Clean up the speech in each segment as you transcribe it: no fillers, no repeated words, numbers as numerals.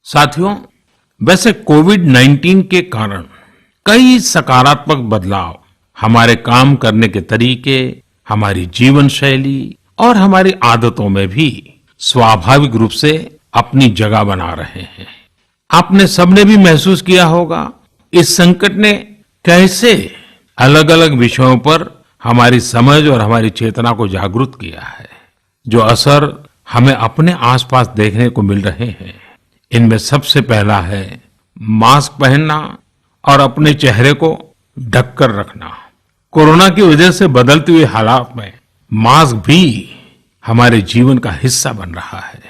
साथियों, वैसे कोविड-19 के कारण कई सकारात्मक बदलाव हमारे काम करने के तरीके, हमारी जीवन शैली और हमारी आदतों में भी स्वाभाविक रूप से अपनी जगह बना रहे हैं। आपने सबने भी महसूस किया होगा, इस संकट ने कैसे अलग-अलग विषयों पर हमारी समझ और हमारी चेतना को जागृत किया है। जो असर हमें अपने आसपास देखने को मिल रहे हैं, इनमें सबसे पहला है मास्क पहनना और अपने चेहरे को ढककर रखना। कोरोना की वजह से बदलती हुई हालात में मास्क भी हमारे जीवन का हिस्सा बन रहा है।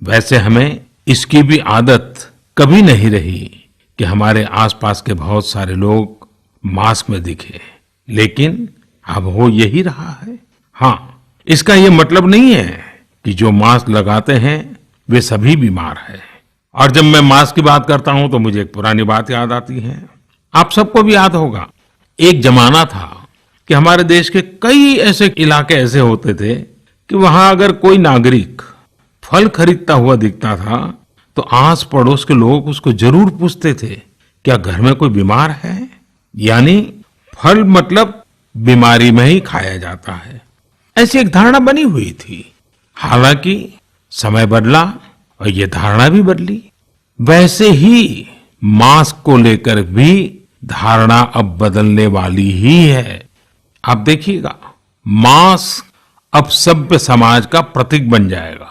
वैसे हमें इसकी भी आदत कभी नहीं रही कि हमारे आसपास के बहुत सारे लोग मास्क में दिखे, लेकिन अब हो यही रहा है। हाँ, इसका ये मतलब नहीं है कि जो मास्क लगाते हैं वे सभी बीमार हैं। और जब मैं मास्क की बात करता हूं तो मुझे एक पुरानी बात याद आती है। आप सबको भी याद होगा, एक जमाना था कि हमारे देश के कई ऐसे इलाके ऐसे होते थे कि वहां अगर कोई नागरिक फल खरीदता हुआ दिखता था तो आस पड़ोस के लोग उसको जरूर पूछते थे, क्या घर में कोई बीमार है? यानी फल मतलब बीमारी में ही खाया जाता है, ऐसी एक धारणा बनी हुई थी। हालांकि समय बदला और ये धारणा भी बदली। वैसे ही मास्क को लेकर भी धारणा अब बदलने वाली ही है। आप देखिएगा, मास्क अब सभ्य समाज का प्रतीक बन जाएगा।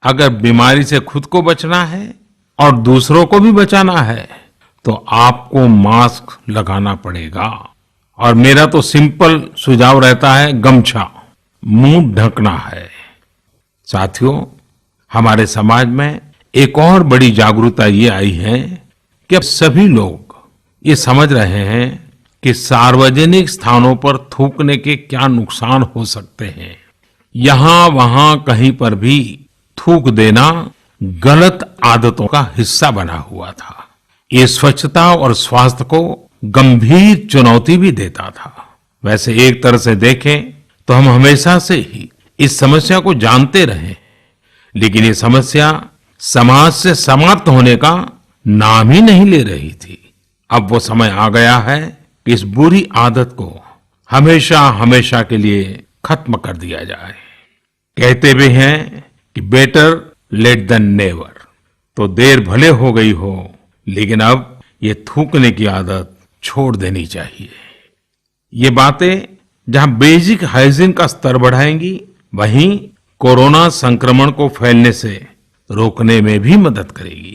अगर बीमारी से खुद को बचना है और दूसरों को भी बचाना है तो आपको मास्क लगाना पड़ेगा। और मेरा तो सिंपल सुझाव रहता है, गमछा मुंह ढकना है। साथियों, हमारे समाज में एक और बड़ी जागरूकता ये आई है कि अब सभी लोग ये समझ रहे हैं कि सार्वजनिक स्थानों पर थूकने के क्या नुकसान हो सकते हैं। यहां वहां कहीं पर भी थूक देना गलत आदतों का हिस्सा बना हुआ था। ये स्वच्छता और स्वास्थ्य को गंभीर चुनौती भी देता था। वैसे एक तरह से देखें तो हम हमेशा से ही इस समस्या को जानते रहे, लेकिन ये समस्या समाज से समाप्त होने का नाम ही नहीं ले रही थी। अब वो समय आ गया है कि इस बुरी आदत को हमेशा हमेशा के लिए खत्म कर दिया जाए। कहते भी हैं कि बेटर लेट देन नेवर। तो देर भले हो गई हो, लेकिन अब ये थूकने की आदत छोड़ देनी चाहिए। ये बातें जहां बेसिक हाइजीन का स्तर बढ़ाएंगी, वहीं कोरोना संक्रमण को फैलने से रोकने में भी मदद करेगी।